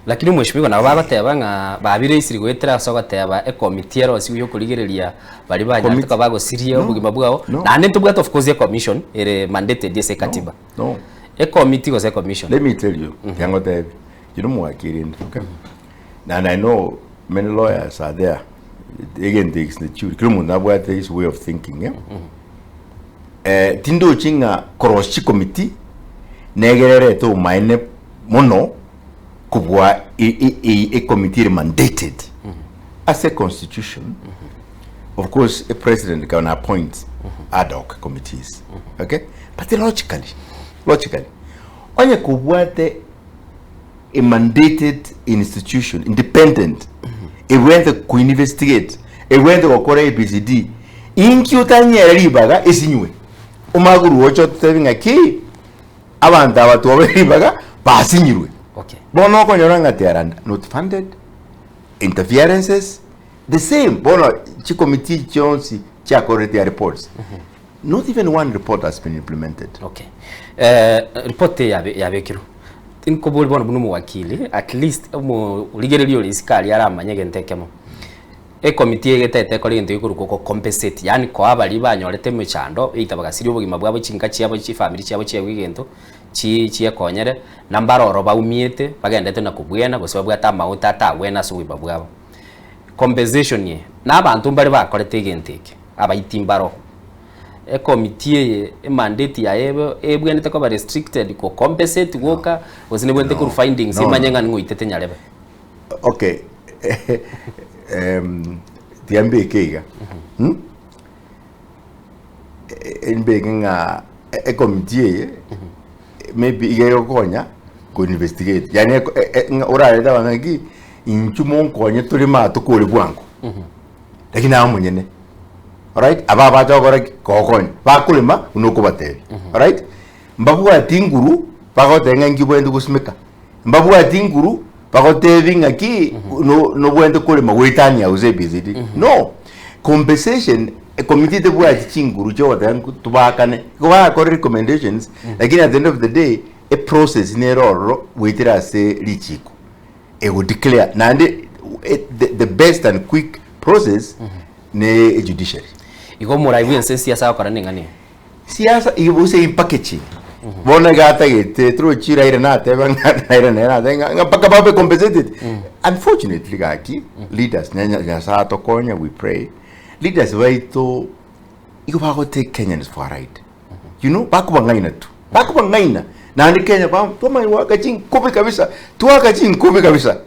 lakini mweshimiwa na bagateba nga babire isiri gwetera so gateba e committee ero si yo kurigereria bari banyatuka bagosirie obugima bwao na nento bwato of course commission ere mandated ese katiba no a committee was a commission. Let me tell you, you know what okay? And I know many lawyers are there. Again, they institute his way of thinking. Tindo chinga cross committee negerere to mine mono kubwa a committee mandated as a constitution. Of course, a president can appoint ad hoc committees. Okay, but logically, onye kubwate a mandated institution, independent, it went to investigate, it went to okora ABCD, inkyutanye ribaga esinywe. Umaguru wocho teving a key, abanda watu ribaga, basinywe. Okay. Bono konyoranga tiaranda, not funded, interferences, the same. Bono chi committee chonsi chakorete reports. Not even one report has been implemented. Okay. Report ya bekiru. Tinko boli bono bunu wakili at least mu ligererio lisikali aramanye gentekemo. E committee egetete ko lintu ikuruko compensate yani ko abali banyorete mu chando itabaga siri obugima bwabo chinka chiabo chi family chiabo chiabo igento chi ekonyere nambaroro baumiete bagendete na kubwena gose babwata mauta ta wena so wiba bwabo. Compensation ye nabantu mbali bakorete igenteke abayitimbaro a committee a mandate ya ebwenete ko ba restricted ko compensate woka wasine bwente ku findings imanyanga ngoitete nyarebe. Okay. Tiambe kega nga a committee maybe igero konya ko investigate yani ora da wangi inchumo konya tulima tukole bwangu lakini amunyene. Alright, ababa jogora kokon bakulima unoko bateri. Alright, mbabu atinguru bagotenga ngibwende kusmeka mbabu atinguru bagotevinga ki no bwende kulima wetania uzebizidi. No compensation a committee de bwa tinguru jodan tubakane ko ba ko recommendations lakini at the end of the day a process neroro wetira se lichiko e would declare nande the best and quick process ne judiciary. Iko muraibu siasa kwa nini ngani? Siasa ibuse in packaging. Bona gata gete tro chira ire na te na nga paka babe compensated. Unfortunately gaki leaders nya sa to konya we pray. Leaders waito iko ba go take Kenyans for a ride. You know bakubangaina tu. Bakubangaina. Na ndi Kenya ba to mai waka chin kobe kabisa. Tu waka chin kobe kabisa.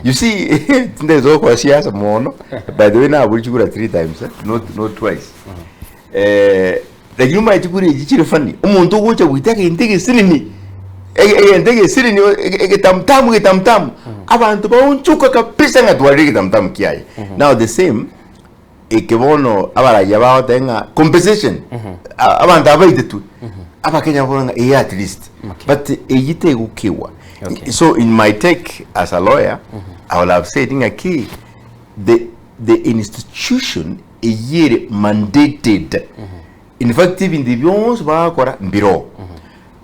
You see ndezo kwa siasa mono. By the way na bulichukura 3 times, not twice. Lakini mai chukuri jichire fani. Umuntu gocha witaka intege sirini. Intege sirini tamtamu. Abantu ba unchuka kabisa ngatwari tamtamu kiai. Now the same ikebono abara yabao tenga compensation. Abantu abaite tu. Aba Kenya bonga at least. But ejite ukiwa. So in my take as a lawyer, I will have said in a key the institution a year mandated. In fact, even the bions ba kora mbiro.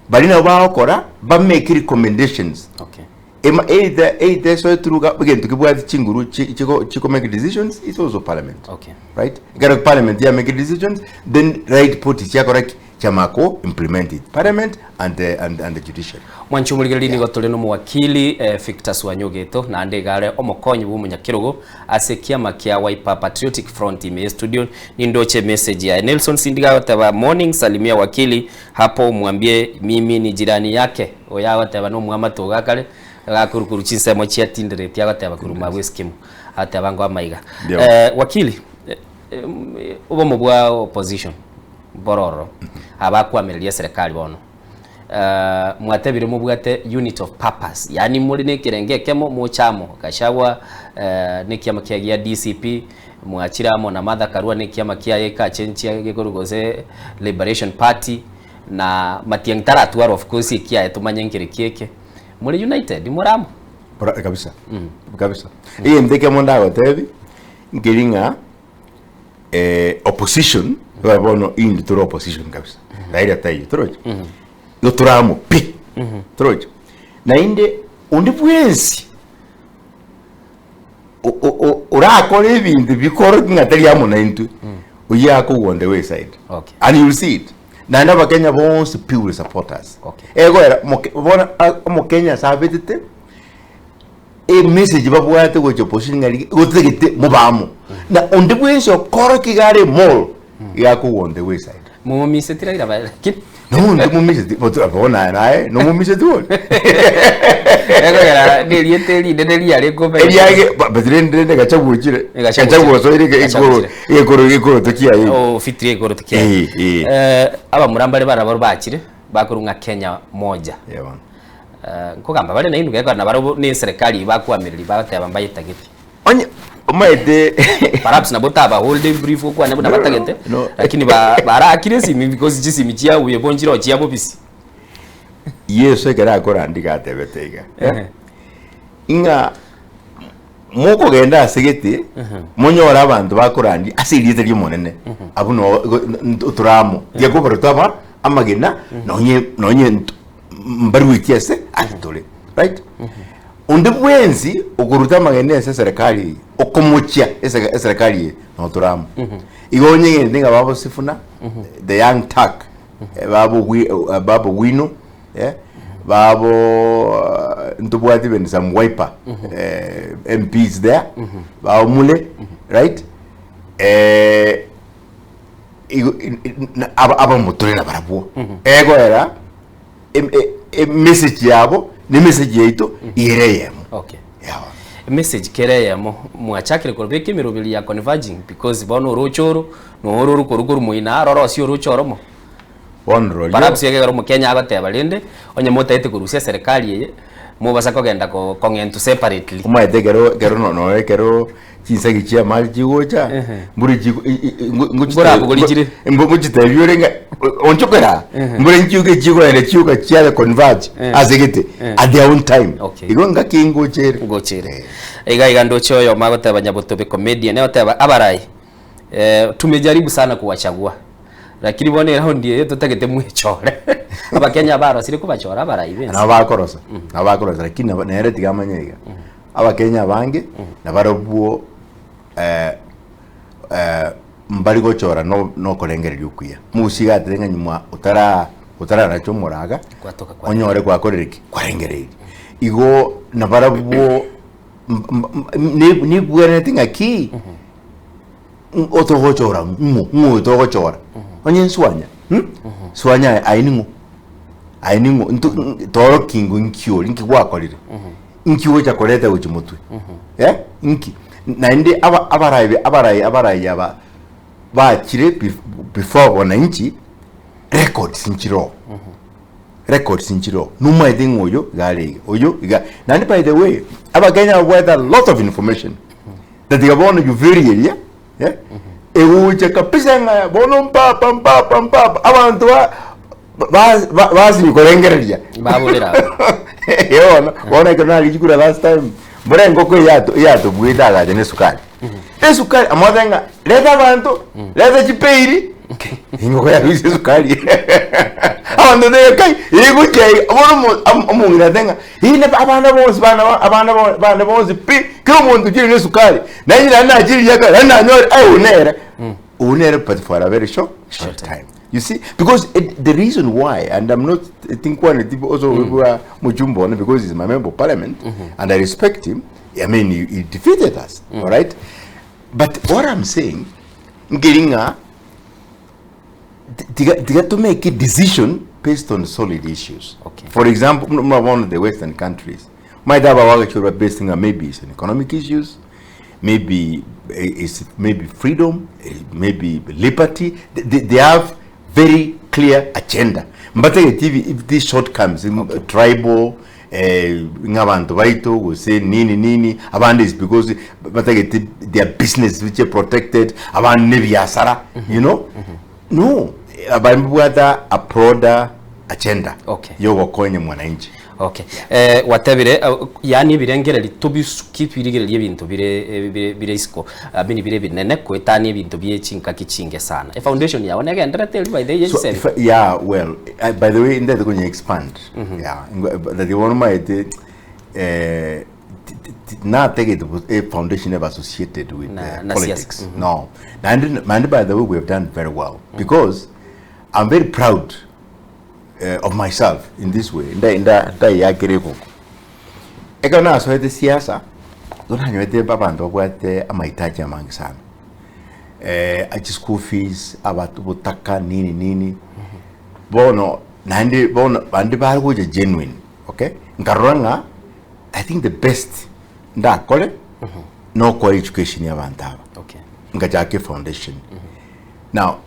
Barina ba kora ba make recommendations. Okay. Either so through again to give chinguru chiko make decisions. It's also parliament. Okay. Right? Get parliament here make decisions. Then right put it correct. Chamako implemented parliament and the judiciary. Mwanchumuligeli ni gotole no mwakili Victor Swanya geto na ndegare omokonyi bu munyakirogo asekia makia Wiper Patriotic Front ime studio ni ndoche message ya Nelson Sindiga wataba morning salimia wakili hapo mwambie mimi ni jirani yake oya wataba no mwamato gakale gakurukuru chinsemo chia tindere tia wataba kuruma weskim ataba ngo amaiga wakili ubo mubwa opposition bororo abakwamiria serikali bono mwatebire mubwate unit of purpose yani muri nekerengekemo muchamo kashawa nekiama kia DCP mwachiramo na Martha Karua nekiama kia eka chenchia gekorugoze Liberation Party na matiang taratu of course kia etumanyengere kieke muri united muramo kabisa kabisa iye ndeke mondago tebi ngiringa opposition bono in the opposition kabisa raira tayi troje no turamo pi troje na inde undi bwensi urakore ibintu bikoro ngatari amuna into uyako on the wayside. Okay. And you'll see it. Na ndaba Kenya bonse people supporters. Okay. Ego era mo Kenya sabetete e message babwate go opposition ngari gotegete mubamo. Na on the way so koro kigare mall yako on the wayside. Mo misetira ira ba kin. No ndo mise moto abona nae no mise tu. Ego era delieteli dedeli ari ko ba. Eliage badrende gachabuchire. Gachabuchire so iri ikoro tokia yi. Oh fitri ikoro tokia. Aba murambare barabaro bakire bakurunga Kenya moja. Yeah. Kugamba bale na inuga na baro ni serikali bakuamiriri bataba mbaye tageti. Onye umaide perhaps na botaba holding brief kwa na batagete lakini bara accuracy because jisi michia uye bonjiro chia bobisi. Yeso gara akora andika tebetega. Inga moko genda asegete monyora abantu bakorandi asirite ri monene abuno uturamo yego barutaba amagena nonye mbari witiese atole right unde bwenzi ukuruta magene ese serikali okomuchia ese serikali no turamo igonye ndinga babo sifuna the young tuck babo wino babo ntubwati ben some wiper MPs there babo mule right aba motore na barabu ego era message yabo ni message yeito ireyemo. Okay. Yeah. Message kereyemo mwachakire korbeke mirobili ya converging because bono rochoro no ruru koruguru muina roro si rochoro mo. Onro. Perhaps yegero mu Kenya abateba lende onye motete kurusia serikali ye mo basako genda ko kongentu separately. Umaite gero no gero chinsa gichia malji gocha mburi ngura bugurigire mbugujite byorenga onchokera mburi nchuke chiko ene chuka chia converge azegete at their own time. Okay. Igonga kingo chere iga ndocho yo magote abanyabutobe comedian oteba abarai tumejaribu sana kuwachagua lakini bone raundi yetu tutagete mwechore abakenya baro sire kubachora abarai bensi na bakorosa lakini nere tigamanyega abakenya bange na barobuo mbali gochora no korengererio kuya musiga atenga nyuma utara nacho moraga onyore kwa korereki kwarengereri igo na barabuo ni bwere tinga ki oto gochora mu to gochora onye Swanya Swanya ainingo toro kingo nkio linki gwakorire inki wecha koleta uchimutwe inki na inde abarai yaba bakire before wananchi records inchiro numa edin oyo gale oyo iga nani by the way abagenya with a lot of information that they want you very area uche kapisa nga bono mpa abantu basi nikorengereria babulira yona bona kana alijikura last time mbona ngoko yato bwita gaje ne sukari sukari amodenga leta abantu leta chipeiri ngoko ya bise sukari abantu de kai iguche abono omungira denga ine abana bonse pi kyo muntu kiri ne sukari nanyira na kiri yaka na nyore unere but for a very short time. You see, because the reason why, and I'm not, I think one of the people also Mujumbo, because he's my member of parliament, and I respect him. I mean, he defeated us, all right? But what I'm saying, getting they got to make a decision based on solid issues. Okay. For example, one of the Western countries might have a based on maybe it's economic issues, maybe it's freedom, maybe liberty. They have very clear agenda. But if these shortcomings, tribal, ngabantu baito will say nini abandi is because their business which are protected abandi biasara, you know. No, abandi a broader agenda. Okay. Yo kwenye mwananchi. Okay. Watabire yani Ebirengererio tubisukipirigererie ibintu bire isko bini bire binene kwetani ibintu bye chinka kichinge sana. A foundation yawe nagendera tell by the year. Yeah, well, by the way, inda going to expand. Yeah, that the one might not take it a foundation ever associated with politics. No. And by the way, we have done very well because I'm very proud of myself in this way. In that yagereko. Ekana so the siasa. Don't have the babando what mahitaji ya mangi sana. Ati school fees abataka nini. Bono nandi ba go genuine. Okay? Nkaranga I think the best ndakole no kwa education ya bantaba. Okay. Ngajake foundation. Now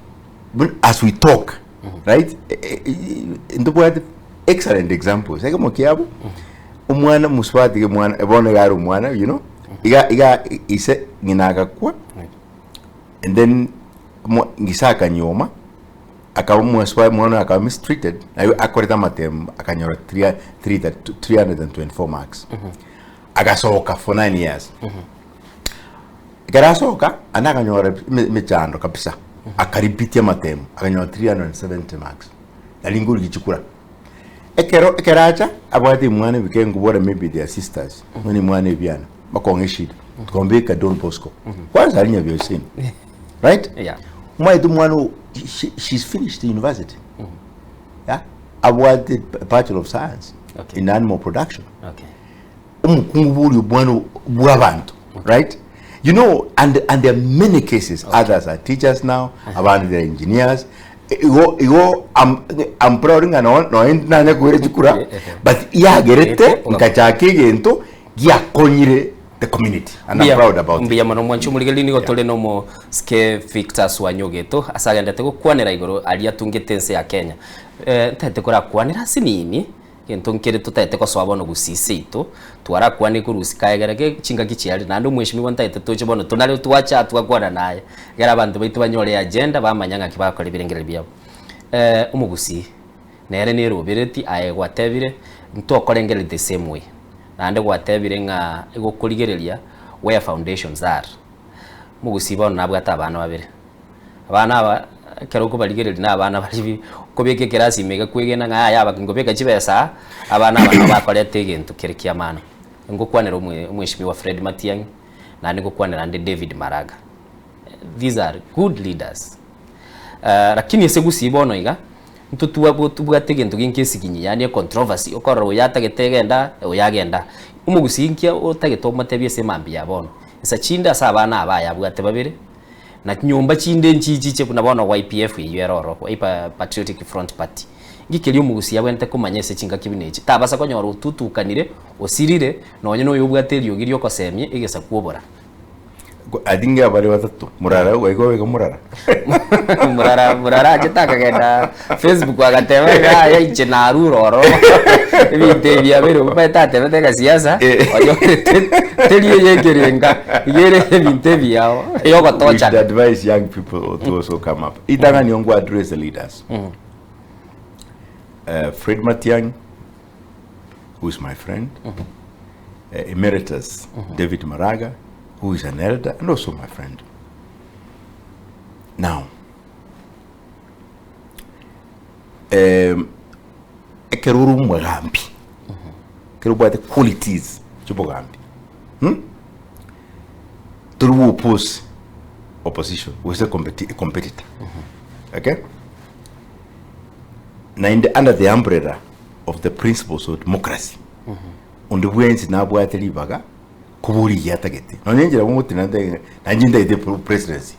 as we talk, right? In the word excellent examples. Ega mokiabu umwana muswati mwana ebone garo umwana, you know? Iga ise nginaga kwa. And then ngisaka nyoma akamwaswa mwana akaba mistreated akoreta matem akanyora 324 marks agasoka for 9 years garasoka anakanyora mechando kabisa akaripitia matem akanyora 370 marks alinguru gichukura ekeracha abati mwana bikengu bora maybe their sisters mwani mwana ebyana bakongeshida tukombeka Don Bosco kwanza alinya byosini right yeah mwaidu mwana she's finished the university. Yeah, awarded a Bachelor of Science in animal production. Right? You know, and there are many cases. Others are teachers now. About the engineers. I'm proud of but yeah, gerete nkachake gento ya konyire the community, and I'm proud about it. Mbiyamano mwanchu muligeli nigo tole no mo ske Victor Swanya geto asagenda te gukwanira igoro ali atungetense ya Kenya tete kora kwanira sinini gento nkere tutete ko swabono gusisito twara kwani kurusika egerege chinga kichiali nando mweshimiwa ntete toche bono tunale tuacha twakwana naye gara bantu baitu banyore agenda bamanyanga kibakora Ebirengererio byabo Abagusii nere ni robereti aye gwatebire ntokorengere the same way nande gwatebire nga igukurigereria where foundations are Abagusii bono nabwata abana babire abana aba kero ko baligereria na abana bali kobeke kirasi mega kwegena nga yaba ngobeka kibesa abana bakorete gento kerekia mana ngokwanira umweshimiwa Fred Matiang'i na ngokwanira ande David Maraga. These are good leaders. Lakini Abagusii bono iga ntutuwa tubwate gento ginkesi kinyi yani controversy okoro yatagetegenda oyagenda Abagusii nkia otagetoma tebye semambi yabono isa chinda sabana abaya bwate babire na nyumba chinde nchichi che kunabona YPF yeroro Wiper Patriotic Front Party ngikeli Abagusii yabwente kumanyese chinga kibinechi tabasa konyoro tutukanire osirire nonye no yobwate ryogiri okosemye igesa kuobora adinga abari batatu murara wego murara murara agitaka genda Facebook agatema ya iche na ruroro ibite byabero batate bateka siasa oyo teliye yegerenga yere ibite byao yoko tocha advise young people to also come up idanga nyongo address the leaders. Fred Matiang'i, who is my friend, Emeritus David Maraga, who is an elder and also my friend. Now, ekeruru mwagambi keruba the qualities chubogambi to oppose opposition was a competitor. Okay, now under the umbrella of the principles of democracy on the ways na bwate libaga kuburi yatagete no nyenjera bumuti nanjinda ide presidency,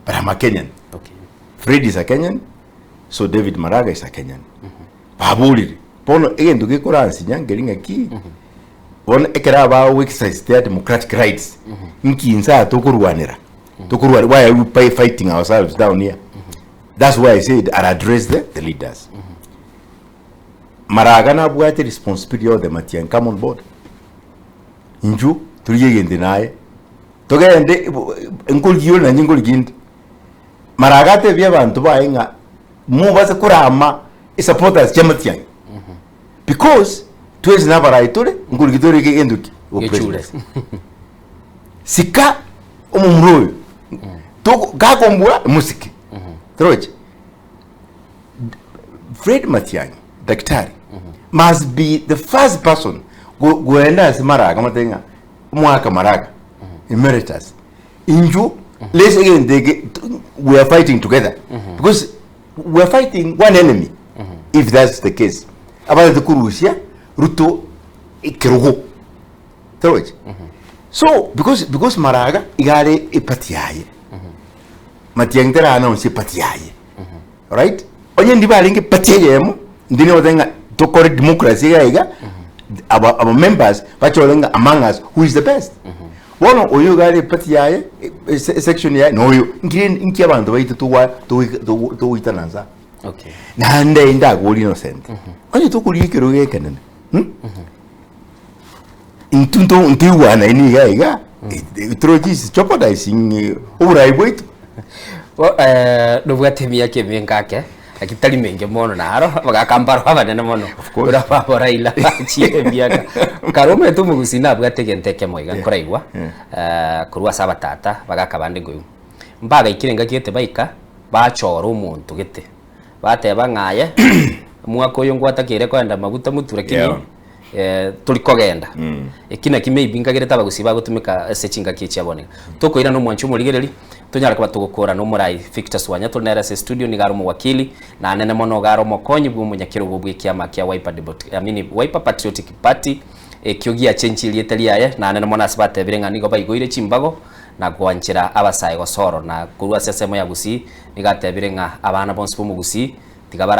but I'm a Kenyan. Okay, Fred is a Kenyan, so David Maraga is a Kenyan. Babuli pono egendo gekoransi nyangelinga ki on ekeraba exercise their democratic rights nkinza tokurwanira why are we fighting ourselves down here? That's why I said I'll address the leaders. Maraga na bwate responsibility of the Matiang'i come on board inju turiyegende naye togende enkulgiyo na nyingulgindi Maraga te bya bantu bainga mubaze kurama supporters Matiang'i because twezi nabaraitore ngulgidore gegenduki sika umumroyo to gakombura musiki troje Fred Matiang'i daktari must be the first person goenda as Maraga matenga mwaka maraga emeritus inju let's again we are fighting together because we are fighting one enemy if that's the case about the kurusia ruto ikirugo toje so because maraga igare ipatiaye matiangtera ana onse patiaye right onye ndibalinge patiaye mo ndine odenga to correct democracy gaiga our members bacholenga among us who is the best wono oyo gare patiaye section ya no yo nki abantu baita to witananza okay na nda goli innocent onye to kulikero yekenene intunto ntiwana ini gaiga trojis jeopardizing uraiboito nubwatemia kemengake akitali menge mono naro bagakambaro abanene mono ura babora ila chie biaka karume tu mugusina bwategenteke moiga koraigwa kurwa sabatata bagakabande ngoyu mbaga ikirenga kiete baika bachora umuntu gete bateba ngaye mwako yo ngwata kire kwenda maguta muture kinyi tuli kogenda ekina kimeimbinga gireta Abagusii bagutumika sechinga kichiaboneka tokoira no mwanchu murigereri tunyara kwa tugukora no murai Victor Swanya tunera se studio ni garo mu wakili na nene mono garo mokonyi bwo munyakiro bwo kiama kia Wiper Patriotic Party kyogia chenchi lieteli yaye na nene mona asibate birenga go baigoire chimbago na gwanchira abasaye gosoro na kurwa sesemo ya Abagusii nigatebirenga abana bonse bo mu Abagusii